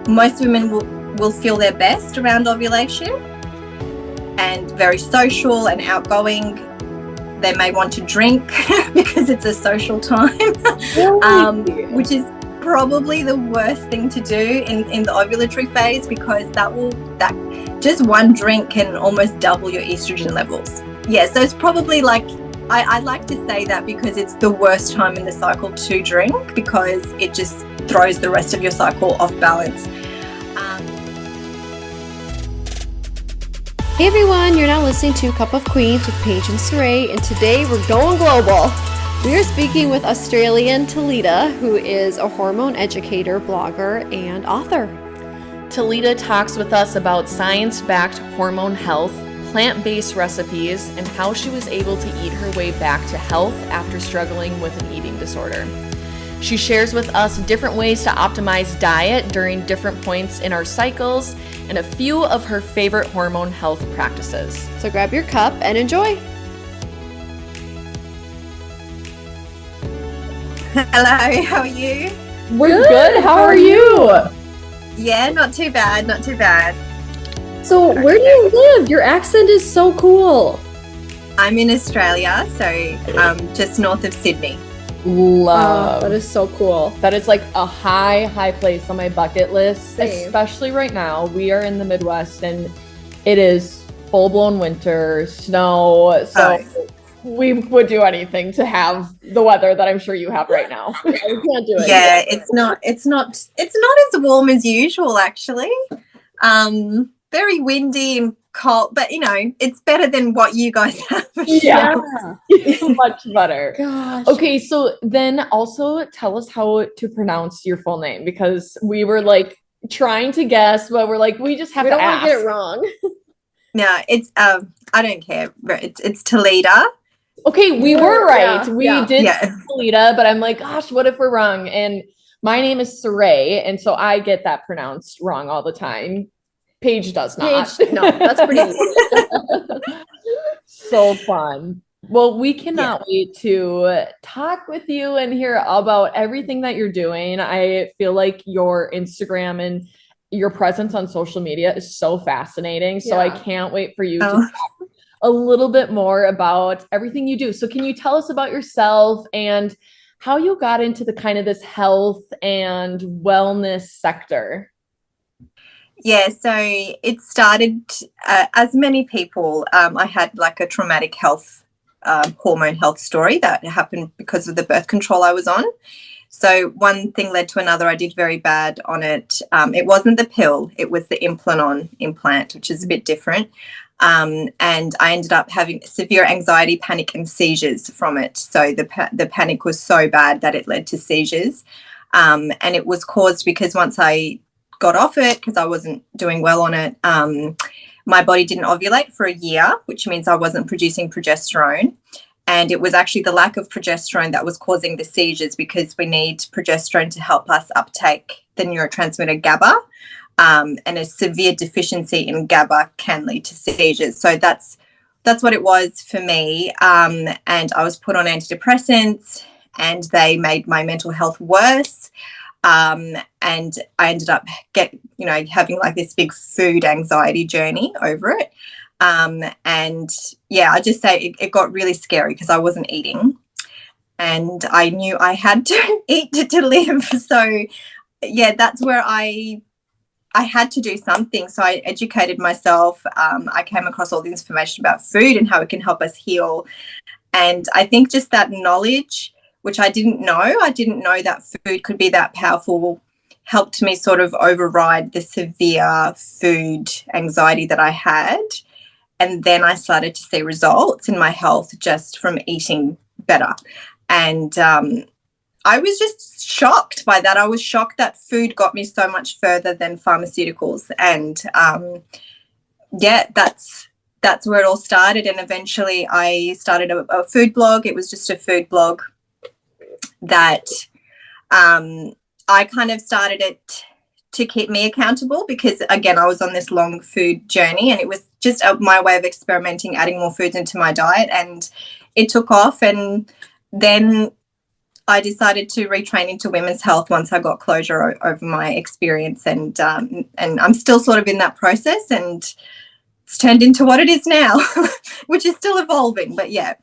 most women will feel their best around ovulation and very social and outgoing. They may want to drink because it's a social time, which is probably the worst thing to do in the ovulatory phase, because that just one drink can almost double your estrogen levels. Yeah, so it's probably like, I like to say that because it's the worst time in the cycle to drink, because it just throws the rest of your cycle off balance. Hey everyone, you're now listening to Cup of Queens with Paige and Saray, and today we're going global. We are speaking with Australian Talida, who is a hormone educator, blogger, and author. Talida talks with us about science-backed hormone health, plant-based recipes, and how she was able to eat her way back to health after struggling with an eating disorder. She shares with us different ways to optimize diet during different points in our cycles and a few of her favorite hormone health practices. So grab your cup and enjoy. Hello, how are you? We're good. How are you? Yeah, not too bad, not too bad. So where do you live? Your accent is so cool. I'm in Australia, so just north of Sydney. Love. That is so cool. That is like a high place on my bucket list. Same. Especially right now. We are in the Midwest and it is full-blown winter, snow. So we would do anything to have the weather that I'm sure you have right now. We can't do it. Yeah, it's not as warm as usual, actually. Very windy and cold, but you know, it's better than what you guys have. Yeah. Much better. Gosh. Okay, so then also tell us how to pronounce your full name, because we were like trying to guess, but we're like, we just have We to don't want ask. to get it wrong. No, it's I don't care. It's Talida. Okay, we were right. We did Yeah. Talida, but I'm like, gosh, what if we're wrong? And my name is Saray, and so I get that pronounced wrong all the time. Paige does not. Paige, no, that's pretty easy. So fun. Well, we cannot wait to talk with you and hear about everything that you're doing. I feel like your Instagram and your presence on social media is so fascinating. So I can't wait for you to talk a little bit more about everything you do. So can you tell us about yourself and how you got into the kind of this health and wellness sector? Yeah, so it started as many people. I had like a traumatic hormone health story that happened because of the birth control I was on. So one thing led to another. I did very bad on it. It wasn't the pill, it was the implant, which is a bit different. And I ended up having severe anxiety, panic, and seizures from it. So the panic was so bad that it led to seizures. And it was caused because once I got off it, because I wasn't doing well on it, my body didn't ovulate for a year, which means I wasn't producing progesterone. And it was actually the lack of progesterone that was causing the seizures, because we need progesterone to help us uptake the neurotransmitter GABA. And a severe deficiency in GABA can lead to seizures. So that's what it was for me. And I was put on antidepressants, and they made my mental health worse. And I ended up having like this big food anxiety journey over it. And yeah, I just say it got really scary because I wasn't eating, and I knew I had to eat to live. So yeah, that's where I had to do something. So I educated myself. I came across all the information about food and how it can help us heal. And I think just that knowledge, which I didn't know that food could be that powerful, helped me sort of override the severe food anxiety that I had. And then I started to see results in my health just from eating better. And I was just shocked by that. I was shocked that food got me so much further than pharmaceuticals. And that's where it all started. And eventually I started a food blog. It was just a food blog that I kind of started it to keep me accountable, because again, I was on this long food journey, and it was just my way of experimenting, adding more foods into my diet, and it took off. And then I decided to retrain into women's health once I got closure over my experience, and I'm still sort of in that process, and it's turned into what it is now, which is still evolving, but yeah.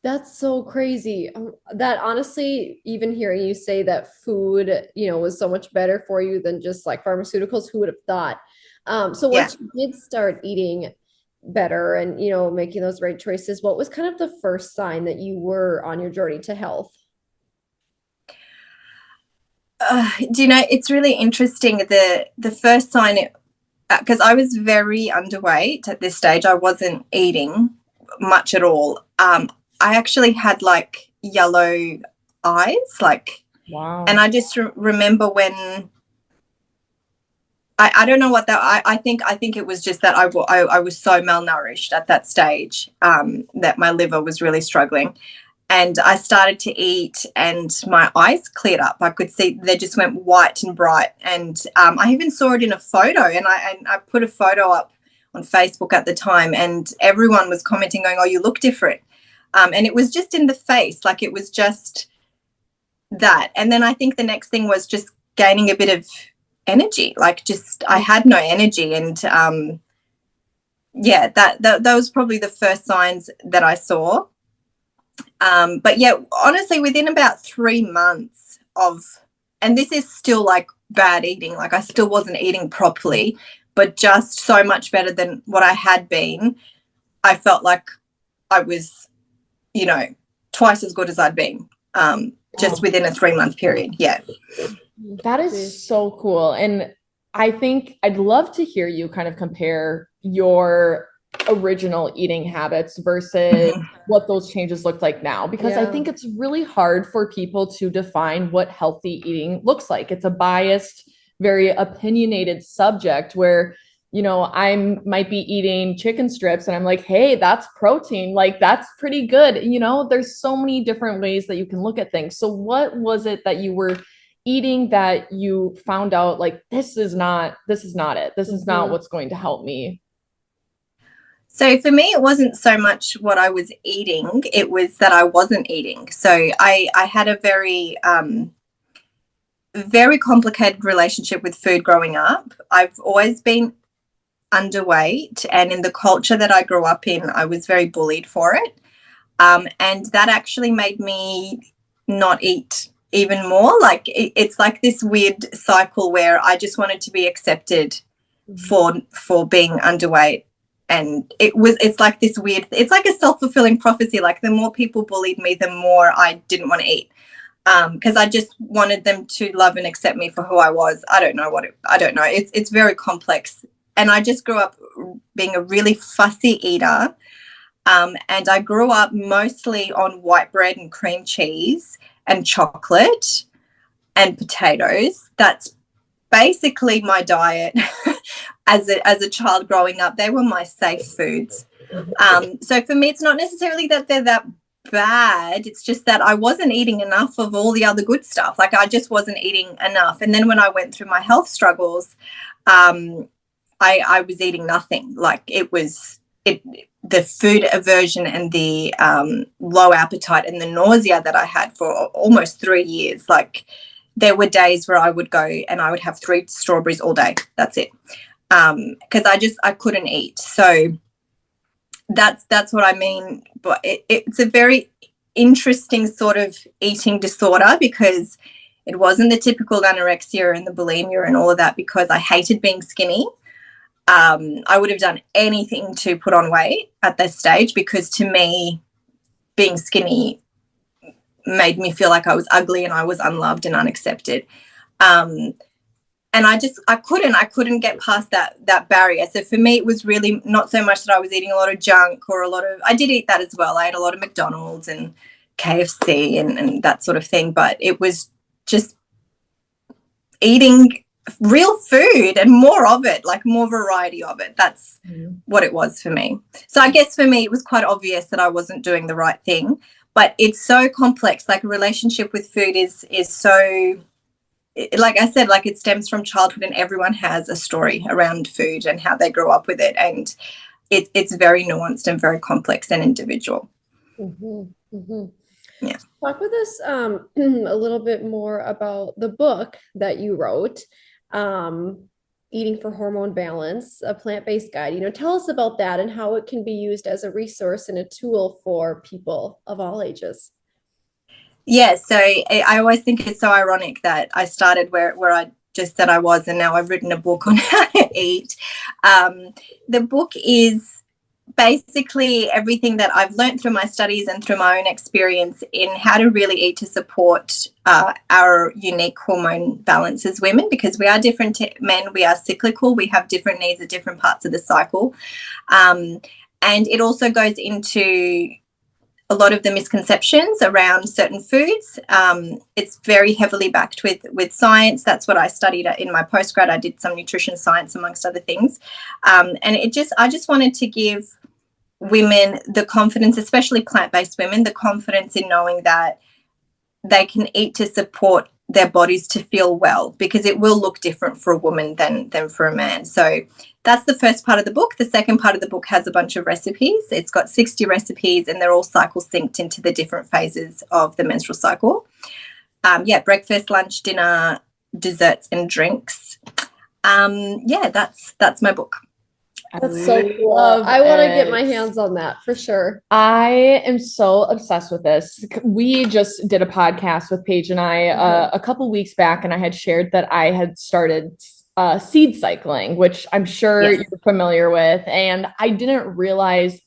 That's so crazy. That honestly, even hearing you say that food, was so much better for you than just like pharmaceuticals, who would have thought? So Yeah. once you did start eating better and, making those right choices, what was kind of the first sign that you were on your journey to health? It's really interesting. The first sign, because I was very underweight at this stage, I wasn't eating much at all. I actually had like yellow eyes, like, Wow. and I just remember when I don't know what that. I think it was just that I was so malnourished at that stage, that my liver was really struggling. And I started to eat and my eyes cleared up. I could see they just went white and bright. And I even saw it in a photo, and I put a photo up on Facebook at the time, and everyone was commenting going, "Oh, you look different." And it was just in the face, like it was just that. And then I think the next thing was just gaining a bit of energy, like just I had no energy. And yeah, that was probably the first signs that I saw. But yeah, honestly, within about 3 months of, and this is still like bad eating, like I still wasn't eating properly, but just so much better than what I had been. I felt like I was, twice as good as I'd been, just within a 3-month period. Yeah. That is so cool. And I think I'd love to hear you kind of compare your original eating habits versus what those changes look like now, because I think it's really hard for people to define what healthy eating looks like. It's a biased, very opinionated subject where, I might be eating chicken strips and I'm like, hey, that's protein. Like, that's pretty good. There's so many different ways that you can look at things. So what was it that you were eating that you found out like, this is not it. This is not what's going to help me? So for me, it wasn't so much what I was eating, it was that I wasn't eating. So I had a very complicated relationship with food growing up. I've always been underweight, and in the culture that I grew up in, I was very bullied for it. And that actually made me not eat even more. Like it's like this weird cycle where I just wanted to be accepted for being underweight. And it's like this weird, it's like a self-fulfilling prophecy. Like the more people bullied me, the more I didn't want to eat, because I just wanted them to love and accept me for who I was. I don't know. It's very complex. And I just grew up being a really fussy eater. And I grew up mostly on white bread and cream cheese and chocolate and potatoes. That's basically my diet as a child growing up. They were my safe foods. So for me, it's not necessarily that they're that bad. It's just that I wasn't eating enough of all the other good stuff. Like I just wasn't eating enough. And then when I went through my health struggles, I was eating nothing. Like the food aversion and the low appetite and the nausea that I had for almost 3 years. Like there were days where I would go and I would have 3 strawberries all day. That's it. Because I couldn't eat. So that's what I mean. But it's a very interesting sort of eating disorder, because it wasn't the typical anorexia and the bulimia and all of that, because I hated being skinny. I would have done anything to put on weight at this stage, because to me, being skinny made me feel like I was ugly and I was unloved and unaccepted. And I couldn't get past that barrier. So for me, it was really not so much that I was eating a lot of junk or I did eat that as well. I ate a lot of McDonald's and KFC and that sort of thing, but it was just eating real food and more of it, like more variety of it. That's what it was for me. So I guess for me, it was quite obvious that I wasn't doing the right thing, but it's so complex. Like a relationship with food is so, like I said, like it stems from childhood, and everyone has a story around food and how they grew up with it. And it's very nuanced and very complex and individual. Yeah. Talk with us a little bit more about the book that you wrote, Eating for Hormone Balance, a plant-based guide. Tell us about that and how it can be used as a resource and a tool for people of all ages. Yeah, so I always think it's so ironic that I started where I just said I was, and now I've written a book on how to eat. The book is basically everything that I've learned through my studies and through my own experience in how to really eat to support our unique hormone balance as women, because we are different to men. We are cyclical. We have different needs at different parts of the cycle. And it also goes into a lot of the misconceptions around certain foods. It's very heavily backed with science. That's what I studied in my postgrad. I did some nutrition science amongst other things. And I just wanted to give women the confidence, especially plant-based women, the confidence in knowing that they can eat to support their bodies to feel well, because it will look different for a woman than for a man. So that's the first part of the book. The second part of the book has a bunch of recipes. It's got 60 recipes, and they're all cycle synced into the different phases of the menstrual cycle. Breakfast, lunch, dinner, desserts, and drinks. That's my book. That's so cool. I want to get my hands on that for sure. I am so obsessed with this. We just did a podcast with Paige and I a couple weeks back, and I had shared that I had started seed cycling, which I'm sure you're familiar with. And I didn't realize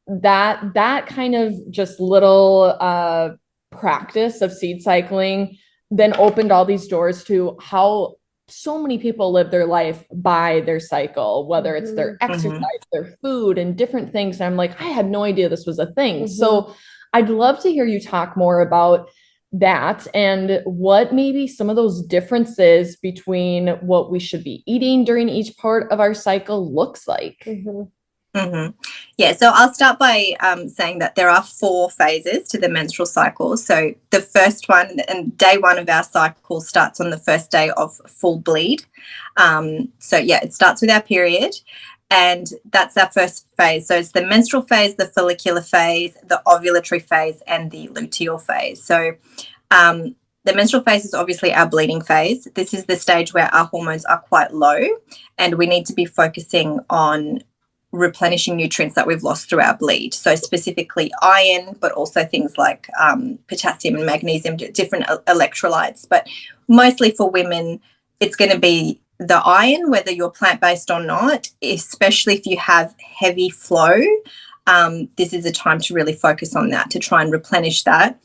that kind of just little practice of seed cycling then opened all these doors to how so many people live their life by their cycle, whether it's their exercise, their food, and different things. And I'm like, I had no idea this was a thing. So I'd love to hear you talk more about that and what maybe some of those differences between what we should be eating during each part of our cycle looks like. Yeah, so I'll start by saying that there are 4 phases to the menstrual cycle. So the first one, and day 1 of our cycle, starts on the first day of full bleed. It starts with our period, and that's our first phase. So it's the menstrual phase, the follicular phase, the ovulatory phase, and the luteal phase. So the menstrual phase is obviously our bleeding phase. This is the stage where our hormones are quite low, and we need to be focusing on replenishing nutrients that we've lost through our bleed. So specifically iron, but also things like potassium and magnesium, different electrolytes. But mostly for women, it's going to be the iron, whether you're plant-based or not, especially if you have heavy flow. This is a time to really focus on that, to try and replenish that,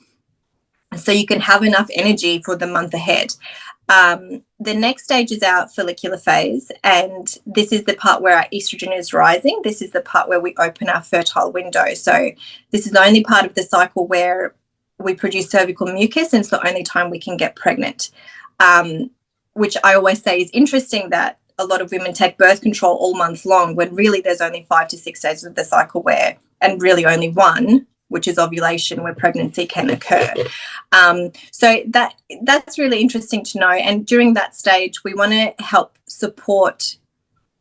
so you can have enough energy for the month ahead. The next stage is our follicular phase, and this is the part where our estrogen is rising. This is the part where we open our fertile window. So this is the only part of the cycle where we produce cervical mucus, and it's the only time we can get pregnant, which I always say is interesting that a lot of women take birth control all month long, when really there's only 5 to 6 days of the cycle where, and really only one, which is ovulation, where pregnancy can occur. So that's really interesting to know. And during that stage, we want to help support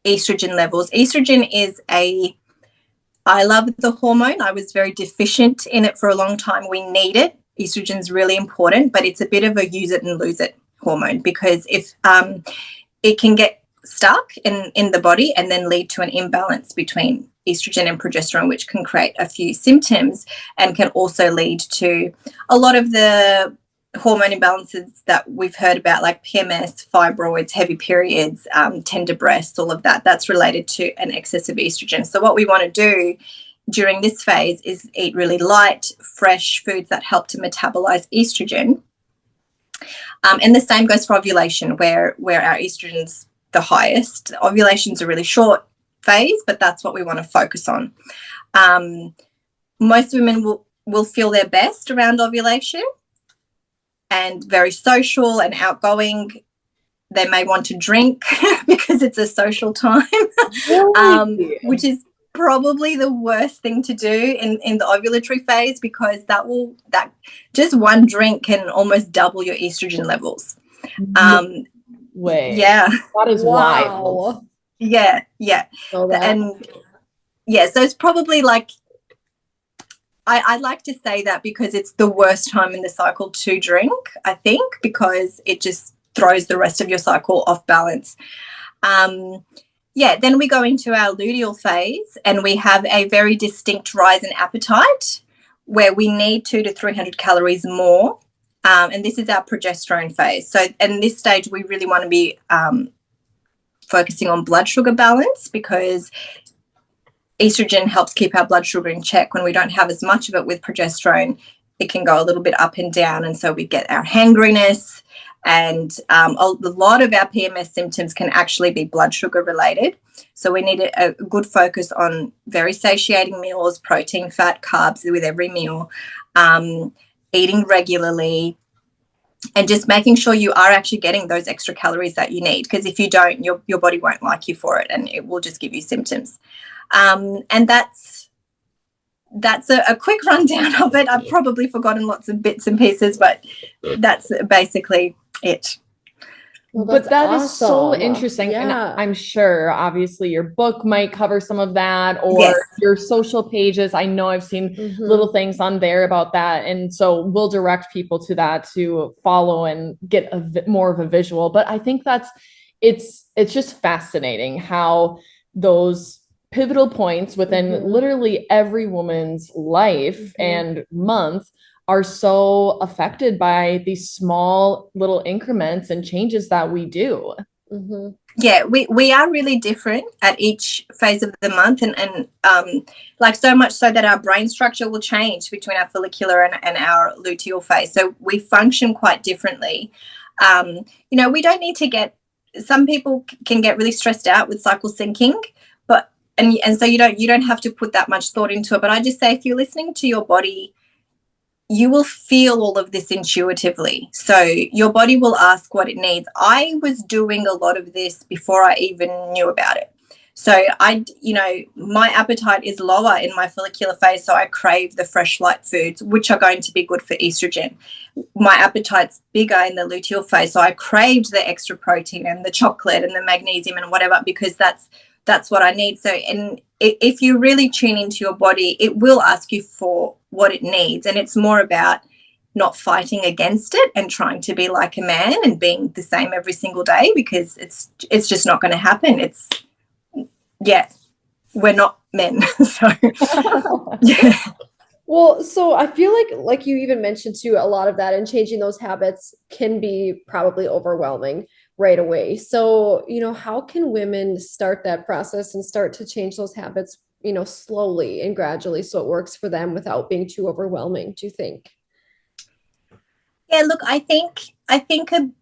estrogen levels. Estrogen is I love the hormone. I was very deficient in it for a long time. We need it. Estrogen is really important, but it's a bit of a use it and lose it hormone, because if it can get stuck in the body and then lead to an imbalance between estrogen and progesterone, which can create a few symptoms and can also lead to a lot of the hormone imbalances that we've heard about, like PMS, fibroids, heavy periods, tender breasts, all of that. That's related to an excess of estrogen. So what we want to do during this phase is eat really light, fresh foods that help to metabolize estrogen. And the same goes for ovulation, where our estrogen's the highest. Ovulation's a really short phase, but that's what we want to focus on. Most women will feel their best around ovulation and very social and outgoing. They may want to drink because it's a social time, which is probably the worst thing to do in the ovulatory phase, because that just one drink can almost double your estrogen levels. Yeah, that is wild. Yeah. So it's probably like I like to say that because it's the worst time in the cycle to drink, I think, because it just throws the rest of your cycle off balance. Then we go into our luteal phase, and we have a very distinct rise in appetite where we need 200 to 300 calories more. And this is our progesterone phase. So in this stage, we really want to be focusing on blood sugar balance, because estrogen helps keep our blood sugar in check. When we don't have as much of it with progesterone, it can go a little bit up and down, and so we get our hangriness, and a lot of our PMS symptoms can actually be blood sugar related. So we need a good focus on very satiating meals, protein, fat, carbs with every meal, eating regularly, and just making sure you are actually getting those extra calories that you need, because if you don't, your body won't like you for it, and it will just give you symptoms. And that's a quick rundown of it. I've probably forgotten lots of bits and pieces, but that's basically it. Well, but that awesome. Is so interesting. Yeah. And I'm sure obviously your book might cover some of that, or yes. Your social pages. I know I've seen little things on there about that. And so we'll direct people to that to follow and get more of a visual. But I think it's just fascinating how those pivotal points within literally every woman's life and month are so affected by these small little increments and changes that we do. Yeah, we are really different at each phase of the month, and like so much so that our brain structure will change between our follicular and our luteal phase. So we function quite differently. We don't need to get, some people can get really stressed out with cycle syncing, but and so you don't have to put that much thought into it. But I just say, if you're listening to your body, you will feel all of this intuitively. So your body will ask what it needs. I was doing a lot of this before I even knew about it. So my appetite is lower in my follicular phase, so I crave the fresh light foods, which are going to be good for estrogen. My appetite's bigger in the luteal phase, so I craved the extra protein and the chocolate and the magnesium and whatever, because that's what I need. So, and if you really tune into your body, it will ask you for what it needs. And it's more about not fighting against it and trying to be like a man and being the same every single day, because it's just not going to happen. We're not men. So, yeah. Well, so I feel like you even mentioned too, a lot of that and changing those habits can be probably overwhelming right away. So, how can women start that process and start to change those habits, slowly and gradually, so it works for them without being too overwhelming, do you think? Yeah, look, I think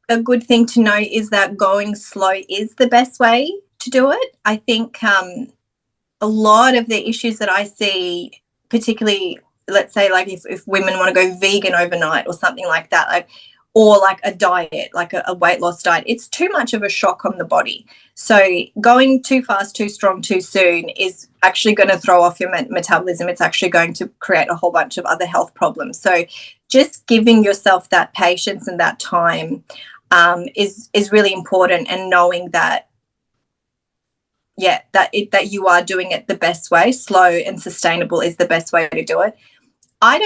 a good thing to know is that going slow is the best way to do it. I think a lot of the issues that I see, particularly, let's say, like if women want to go vegan overnight or something like that, or like a diet, like a weight loss diet, it's too much of a shock on the body. So going too fast, too strong, too soon is actually going to throw off your metabolism. It's actually going to create a whole bunch of other health problems. So just giving yourself that patience and that time is really important, and knowing that, that you are doing it the best way. Slow and sustainable is the best way to do it. I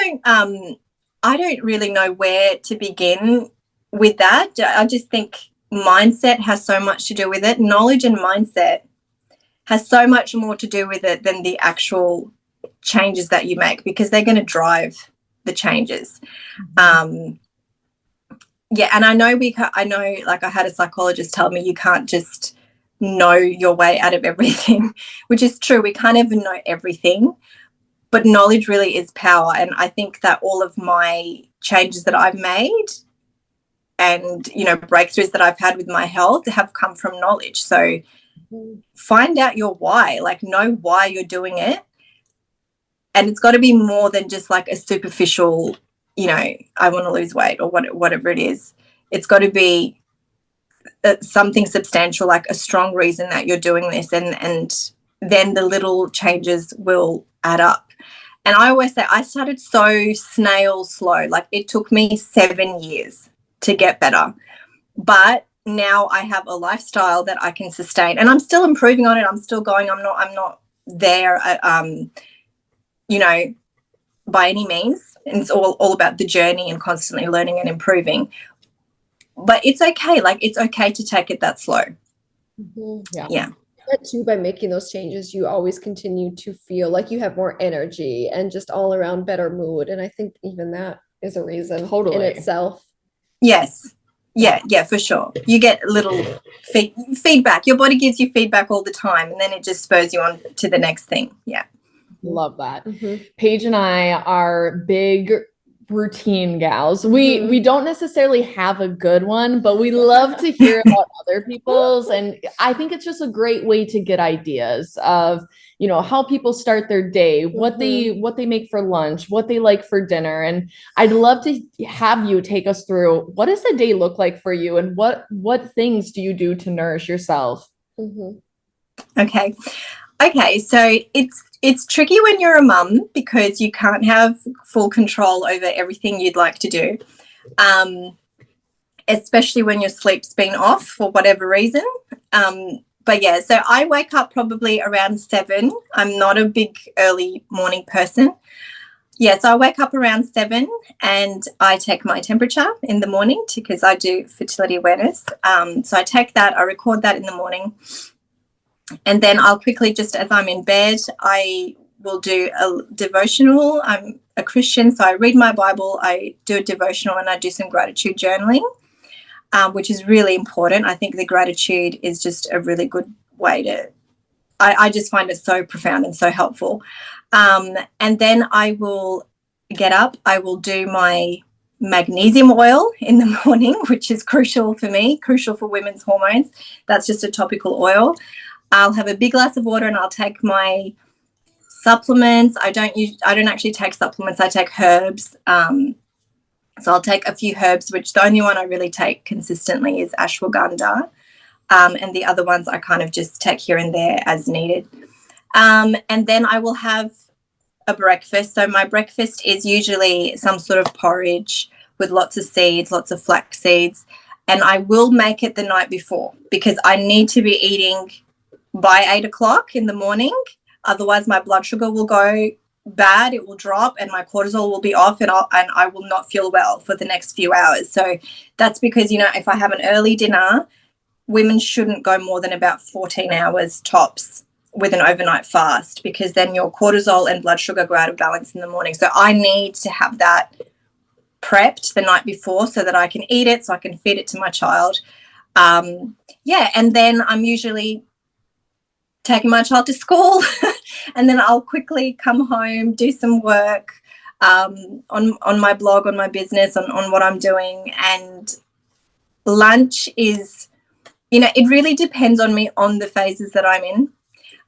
don't really know where to begin with that. I just think mindset has so much to do with it. Knowledge and mindset has so much more to do with it than the actual changes that you make, because they're going to drive the changes. And I know like I had a psychologist tell me, you can't just know your way out of everything, which is true. We can't ever know everything. But knowledge really is power. And I think that all of my changes that I've made and, breakthroughs that I've had with my health have come from knowledge. So find out your why, like know why you're doing it. And it's got to be more than just like a superficial, I want to lose weight or whatever it is. It's got to be something substantial, like a strong reason that you're doing this. And then the little changes will add up. And I always say I started so snail slow. Like it took me 7 years to get better. But now I have a lifestyle that I can sustain, and I'm still improving on it. I'm still going. I'm not there. by any means, and it's all about the journey and constantly learning and improving. But it's okay. Like, it's okay to take it that slow. Yeah. But too, by making those changes, you always continue to feel like you have more energy and just all around better mood. And I think even that is a reason in itself. Yes. Yeah, for sure. You get a little feedback. Your body gives you feedback all the time, and then it just spurs you on to the next thing. Yeah. Love that. Paige and I are big routine gals. We don't necessarily have a good one, but we love to hear about other people's, and I think it's just a great way to get ideas of, you know, how people start their day, what they make for lunch, what they like for dinner. And I'd love to have you take us through, what does a day look like for you, and what things do you do to nourish yourself? Okay, so it's tricky when you're a mum, because you can't have full control over everything you'd like to do, especially when your sleep's been off for whatever reason. But yeah, so I wake up probably around 7. I'm not a big early morning person. Yeah, so I wake up around 7 and I take my temperature in the morning, because I do fertility awareness. So I take that, I record that in the morning. And then I'll quickly, just as I'm in bed, I will do a devotional. I'm a Christian, so I read my Bible, I do a devotional, and I do some gratitude journaling, which is really important. I think the gratitude is just a really good way to, I just find it so profound and so helpful. And then I will get up, I will do my magnesium oil in the morning, which is crucial for me, crucial for women's hormones. That's just a topical oil. I'll have a big glass of water and I'll take my supplements. I don't actually take supplements. I take herbs. So I'll take a few herbs, which the only one I really take consistently is ashwagandha. And the other ones I kind of just take here and there as needed. And then I will have a breakfast. So my breakfast is usually some sort of porridge with lots of seeds, lots of flax seeds. And I will make it the night before, because I need to be eating by 8 o'clock in the morning. Otherwise my blood sugar will go bad, it will drop, and my cortisol will be off, and I will not feel well for the next few hours. So that's because, you know, if I have an early dinner, women shouldn't go more than about 14 hours tops with an overnight fast, because then your cortisol and blood sugar go out of balance in the morning. So I need to have that prepped the night before so that I can eat it, so I can feed it to my child. And then I'm usually taking my child to school and then I'll quickly come home, do some work on my blog, on my business, on what I'm doing. And lunch is, you know, it really depends on me on the phases that I'm in.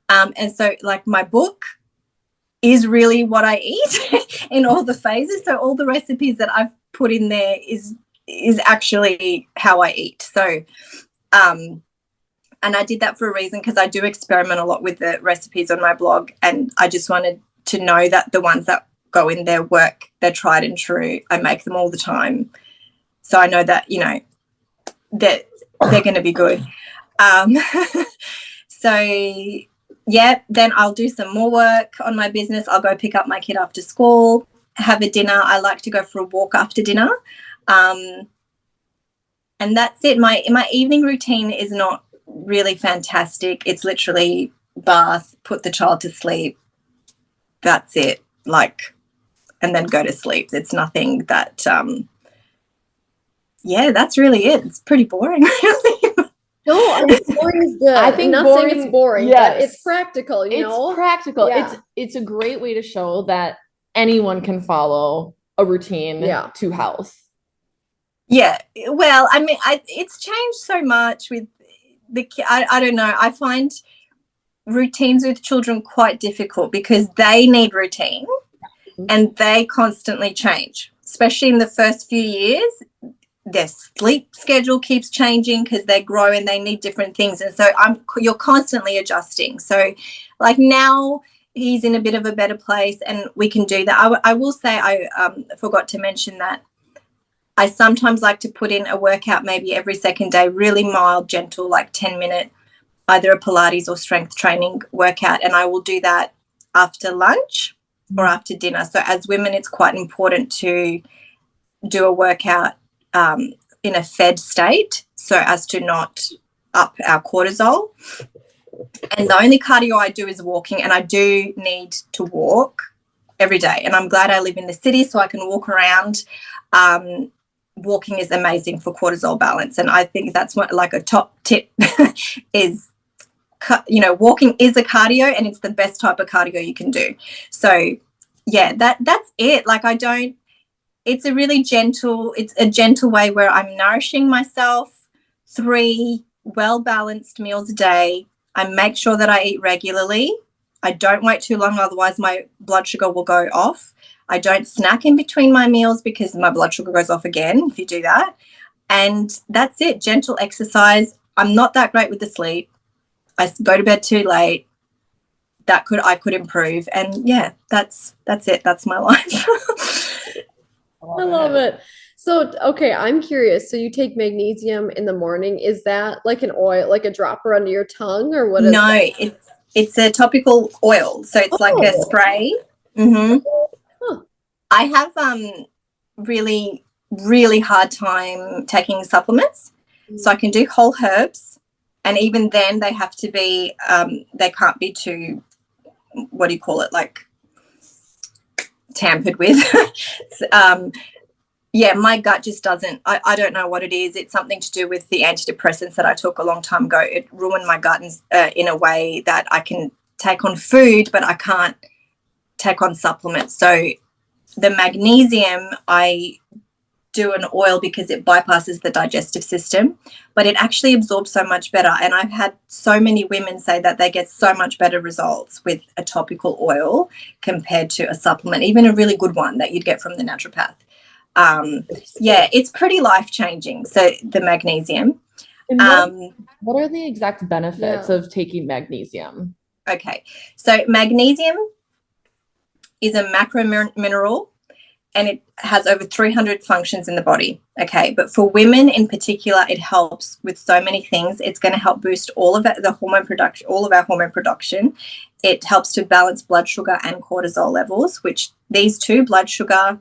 And so, like, my book is really what I eat in all the phases. So all the recipes that I've put in there is actually how I eat. So and I did that for a reason, because I do experiment a lot with the recipes on my blog, and I just wanted to know that the ones that go in there work, they're tried and true. I make them all the time. So I know that, you know, that they're going to be good. So, yeah, then I'll do some more work on my business. I'll go pick up my kid after school, have a dinner. I like to go for a walk after dinner. And that's it. My evening routine is not really fantastic. It's literally bath, put the child to sleep. That's it. Like, and then go to sleep. It's nothing that, that's really it. It's pretty boring, really. No, I mean, boring is good. I think not boring, saying it's boring, yes. but it's practical, you know? It's practical. Yeah. It's a great way to show that anyone can follow a routine to health. Yeah. Well, I mean, it's changed so much with the I don't know. I find routines with children quite difficult, because they need routine and they constantly change, especially in the first few years. Their sleep schedule keeps changing because they grow and they need different things. And so you're constantly adjusting. So like now he's in a bit of a better place and we can do that. I will say I forgot to mention that I sometimes like to put in a workout maybe every second day, really mild, gentle, like 10-minute, either a Pilates or strength training workout. And I will do that after lunch. or after dinner. So as women, it's quite important to do a workout in a fed state so as to not up our cortisol. And the only cardio I do is walking, and I do need to walk every day. And I'm glad I live in the city so I can walk around. Walking is amazing for cortisol balance, and I think that's what, like, a top tip is, walking is a cardio, and it's the best type of cardio you can do. So yeah, that's it. Like, it's a gentle way where I'm nourishing myself, 3 well-balanced meals a day. I make sure that I eat regularly. I don't wait too long, otherwise my blood sugar will go off. I don't snack in between my meals because my blood sugar goes off again if you do that. And that's it. Gentle exercise. I'm not that great with the sleep. I go to bed too late. I could improve. And yeah, that's it. That's my life. I love it. So, okay, I'm curious. So you take magnesium in the morning. Is that like an oil, like a dropper under your tongue, or what is No, that? it's a topical oil. So it's like a spray. Mm-hmm. Huh. I have really, really hard time taking supplements. So I can do whole herbs, and even then they have to be they can't be too, what do you call it, like tampered with. Yeah, my gut just doesn't, I don't know what it is. It's something to do with the antidepressants that I took a long time ago. It ruined my gut in a way that I can take on food, but I can't take on supplements. So the magnesium, I do an oil because it bypasses the digestive system, but it actually absorbs so much better. And I've had so many women say that they get so much better results with a topical oil compared to a supplement, even a really good one that you'd get from the naturopath. Yeah, it's pretty life-changing. So the magnesium. And what are the exact benefits of taking magnesium? Okay, so magnesium is a macro mineral, and it has over 300 functions in the body. Okay, but for women in particular, it helps with so many things. It's going to help boost all of the hormone production, all of our hormone production. It helps to balance blood sugar and cortisol levels, which these two, blood sugar,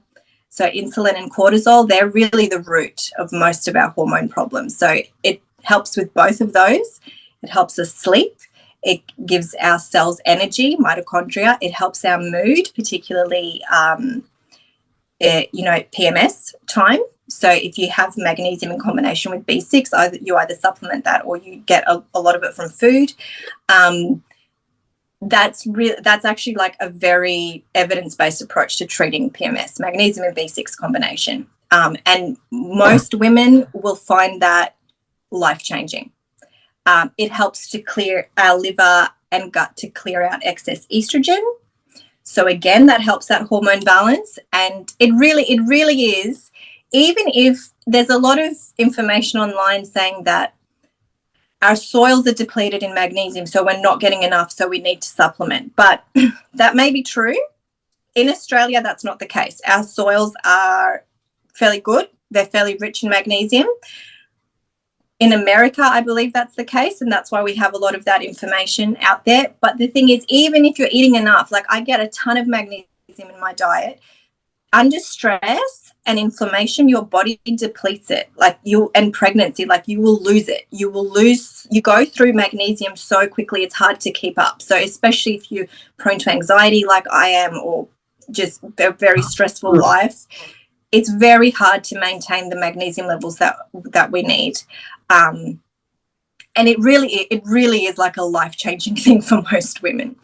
so insulin and cortisol, they're really the root of most of our hormone problems. So it helps with both of those. It helps us sleep. It gives our cells energy, mitochondria. It helps our mood, particularly, PMS time. So if you have magnesium in combination with B6, you either supplement that or you get a lot of it from food. That's actually like a very evidence-based approach to treating PMS, magnesium and B6 combination. And most women will find that life-changing. It helps to clear our liver and gut, to clear out excess estrogen. So again, that helps that hormone balance. And it really is, even if there's a lot of information online saying that our soils are depleted in magnesium, so we're not getting enough, so we need to supplement. But that may be true. In Australia, that's not the case. Our soils are fairly good. They're fairly rich in magnesium. In America, I believe that's the case, and that's why we have a lot of that information out there. But the thing is, even if you're eating enough, like I get a ton of magnesium in my diet, under stress and inflammation, your body depletes it. And pregnancy, like you will lose it. You go through magnesium so quickly, it's hard to keep up. So especially if you're prone to anxiety like I am, or just a very stressful life, it's very hard to maintain the magnesium levels that we need. And it really is like a life-changing thing for most women.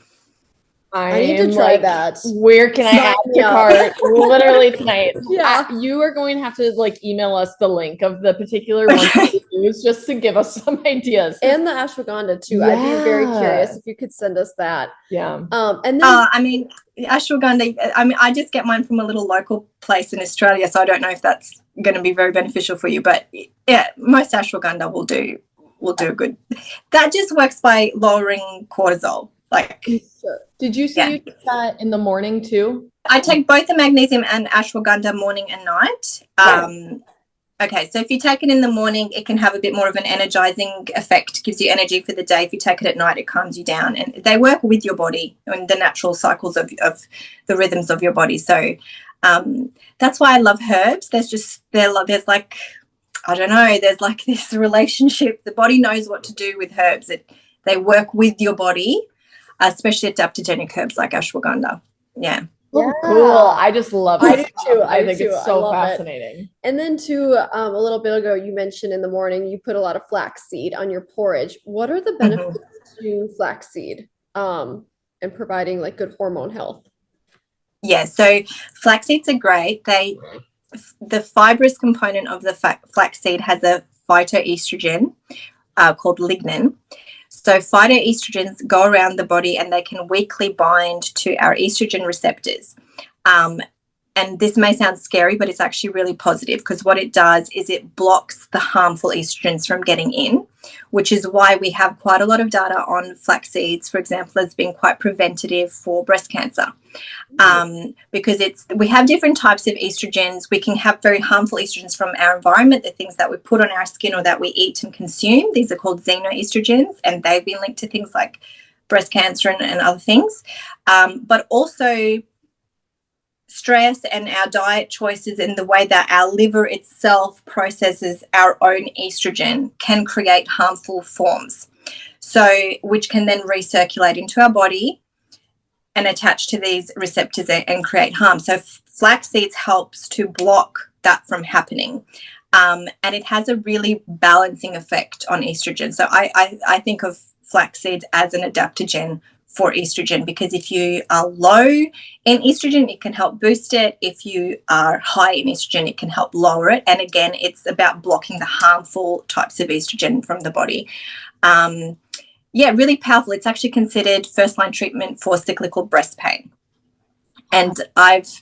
I need to try that. Where can I add to cart? Literally tonight. Yeah. You are going to have to email us the link of the particular one to use, just to give us some ideas. And the ashwagandha too. Yeah. I'd be very curious if you could send us that. Yeah. And then ashwagandha, I just get mine from a little local place in Australia, so I don't know if that's going to be very beneficial for you. But yeah, most ashwagandha will do good. That just works by lowering cortisol. Did you say you take that in the morning too? I take both the magnesium and ashwagandha morning and night. Okay, so if you take it in the morning, it can have a bit more of an energizing effect, gives you energy for the day. If you take it at night, it calms you down. And they work with your body and the natural cycles of the rhythms of your body. So that's why I love herbs. There's like, I don't know, there's like this relationship. The body knows what to do with herbs. They work with your body, especially adaptogenic herbs like ashwagandha. Yeah. Oh, cool. I just love it. I do too. I think it's so fascinating. And then too, a little bit ago, you mentioned in the morning you put a lot of flaxseed on your porridge. What are the benefits to flaxseed and providing like good hormone health? Yeah, so flax seeds are great. The fibrous component of the flaxseed has a phytoestrogen called lignin. So phytoestrogens go around the body and they can weakly bind to our estrogen receptors. And this may sound scary, but it's actually really positive because what it does is it blocks the harmful estrogens from getting in, which is why we have quite a lot of data on flax seeds, for example, as being quite preventative for breast cancer. Because we have different types of estrogens. We can have very harmful estrogens from our environment, the things that we put on our skin or that we eat and consume. These are called xenoestrogens, and they've been linked to things like breast cancer and other things. But also stress and our diet choices and the way that our liver itself processes our own estrogen can create harmful forms, so which can then recirculate into our body and attach to these receptors and create harm. So flax seeds helps to block that from happening, and it has a really balancing effect on estrogen. So I think of flax seeds as an adaptogen for estrogen, because if you are low in estrogen, it can help boost it. If you are high in estrogen, it can help lower it. And again, it's about blocking the harmful types of estrogen from the body. Really powerful. It's actually considered first-line treatment for cyclical breast pain. And I've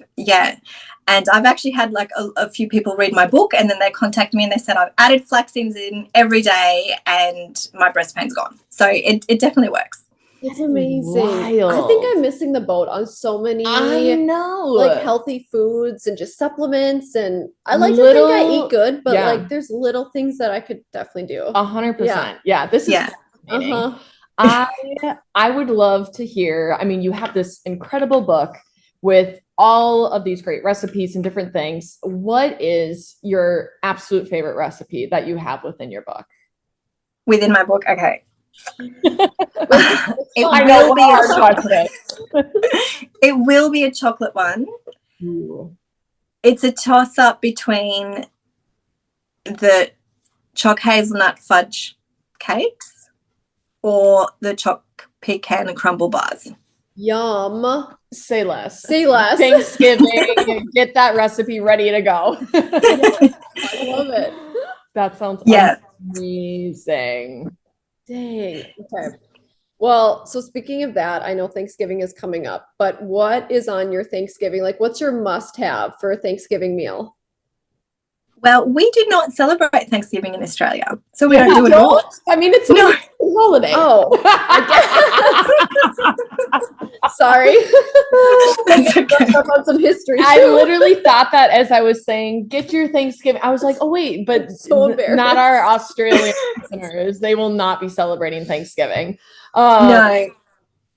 actually had like a few people read my book, and then they contact me and they said, I've added flax seeds in every day and my breast pain's gone. So it definitely works. It's amazing. Wild. I think I'm missing the boat on so many like healthy foods and just supplements, and I like to think I eat good, but like there's little things that I could definitely do. 100%. Yeah, this is fascinating. I would love to hear, I mean, you have this incredible book with all of these great recipes and different things. What is your absolute favorite recipe that you have within your book? Within my book? Okay. It will be a chocolate one. Ooh. It's a toss-up between the choc hazelnut fudge cakes or the choc pecan and crumble bars. Yum. Say less. Say less. Thanksgiving, get that recipe ready to go. I love it. That sounds amazing. Dang. Okay. Well, so speaking of that, I know Thanksgiving is coming up, but what is on your Thanksgiving? Like, what's your must-have for a Thanksgiving meal? Well, we do not celebrate Thanksgiving in Australia, so we don't do it at all. I mean, it's a holiday. Oh, sorry. That's okay. Up on some history. I literally thought that as I was saying, get your Thanksgiving. I was like, oh wait, but not our Australian listeners. They will not be celebrating Thanksgiving. No.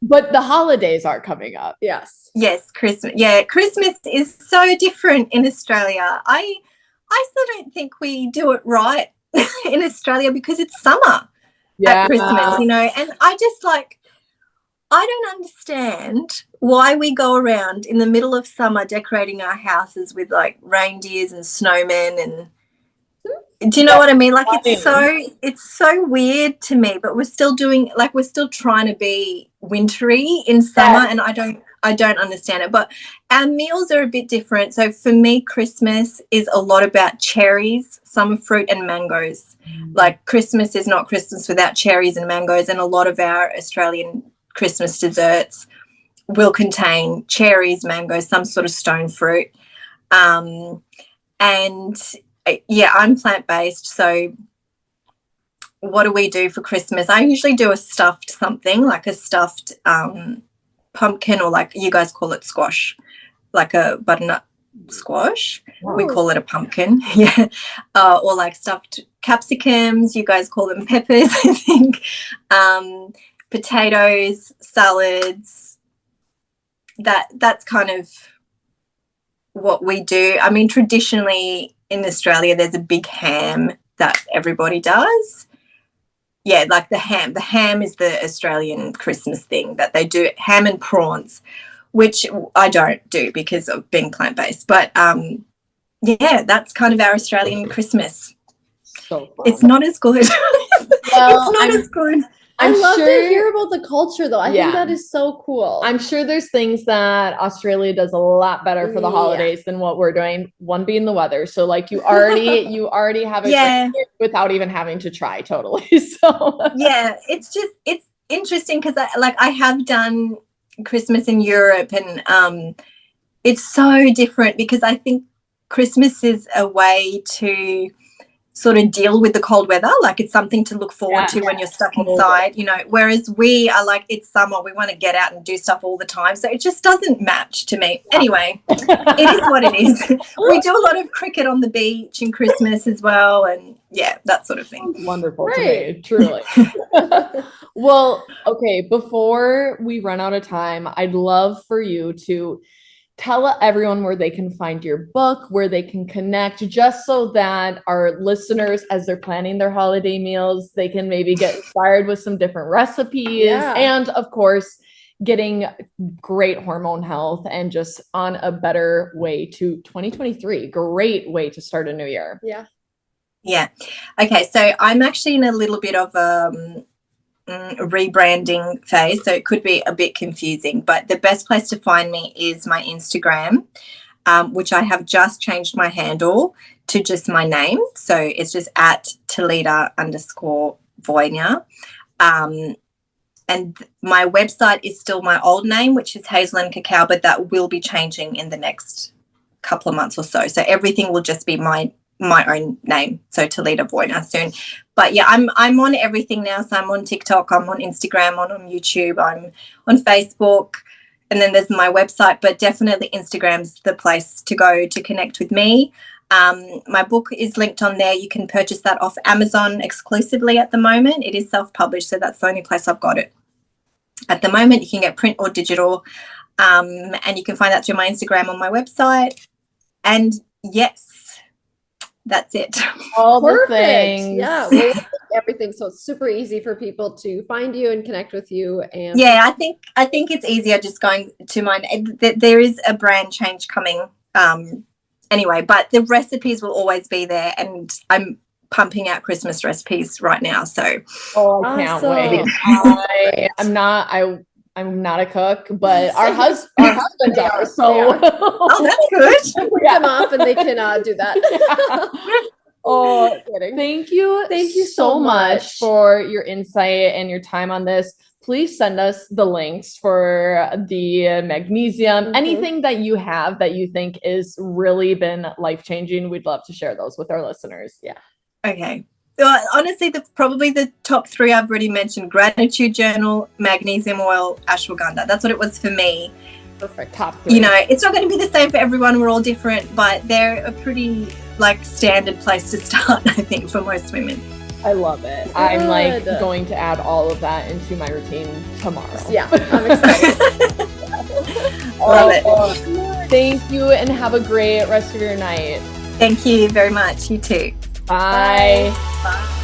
But the holidays are coming up. Yes. Yes, Christmas. Yeah, Christmas is so different in Australia. I still don't think we do it right in Australia because it's summer at Christmas, you know, and I don't understand why we go around in the middle of summer decorating our houses with like reindeers and snowmen, and do you know what I mean? Like it's so weird to me, but we're still trying to be wintry in summer, and I don't understand it. But our meals are a bit different. So for me, Christmas is a lot about cherries, summer fruit, and mangoes. Like Christmas is not Christmas without cherries and mangoes, and a lot of our Australian Christmas desserts will contain cherries, mangoes, some sort of stone fruit. And I'm plant-based, so what do we do for Christmas? I usually do a stuffed something, like a stuffed pumpkin, or like you guys call it squash, like a butternut squash. We call it a pumpkin. Yeah. Or like stuffed capsicums. You guys call them peppers, I think. Potatoes, salads. That's kind of what we do. I mean, traditionally in Australia, there's a big ham that everybody does. Yeah, like the ham. The ham is the Australian Christmas thing that they do, ham and prawns, which I don't do because of being plant-based. But, yeah, that's kind of our Australian Christmas. So fun. It's not as good. It's not as good. I love to hear about the culture, though. I think that is so cool. I'm sure there's things that Australia does a lot better for the holidays than what we're doing. One being the weather. So like you already have it without even having to try totally. So yeah, it's interesting because I have done Christmas in Europe, and it's so different because I think Christmas is a way to sort of deal with the cold weather. Like it's something to look forward to when you're stuck inside, you know, whereas we are like, it's summer, we want to get out and do stuff all the time. So it just doesn't match to me. Anyway, it is what it is. We do a lot of cricket on the beach in Christmas as well. And yeah, that sort of thing. Wonderful to me, truly. Well, okay, before we run out of time, I'd love for you to tell everyone where they can find your book, where they can connect, just so that our listeners, as they're planning their holiday meals, they can maybe get inspired with some different recipes. And of course, getting great hormone health and just on a better way to 2023. Great way to start a new year. Yeah. Okay. So I'm actually in a little bit of rebranding phase, so it could be a bit confusing, but the best place to find me is my Instagram, which I have just changed my handle to just my name. So it's just at Talida_Voinea. And my website is still my old name, which is Hazel and Cacao, but that will be changing in the next couple of months or so. So everything will just be my own name, so Talida Voinea soon. But yeah, I'm on everything now. So I'm on TikTok, I'm on Instagram, I'm on YouTube, I'm on Facebook, and then there's my website. But definitely Instagram's the place to go to connect with me. My book is linked on there. You can purchase that off Amazon exclusively at the moment. It is self-published, so that's the only place I've got it at the moment. You can get print or digital, and you can find that through my Instagram on my website. And yes, that's it. All the things. Yeah, we'll link everything, so it's super easy for people to find you and connect with you. And yeah, I think it's easier just going to mine. There is a brand change coming anyway, but the recipes will always be there, and I'm pumping out Christmas recipes right now. So I can't wait. I'm not a cook, but our husbands are. So oh, that's good. Pick them off and they can do that. Oh, kidding. Thank you so much for your insight and your time on this. Please send us the links for the magnesium, anything that you have that you think is really been life-changing. We'd love to share those with our listeners. Yeah. Okay. Honestly, probably the top three I've already mentioned: gratitude journal, magnesium oil, ashwagandha. That's what it was for me. Perfect. Top three. You know, it's not going to be the same for everyone. We're all different, but they're a pretty standard place to start, I think, for most women. I love it. Good. I'm going to add all of that into my routine tomorrow. Yeah, I'm excited. Love it. Thank you, and have a great rest of your night. Thank you very much. You too. Bye. Bye.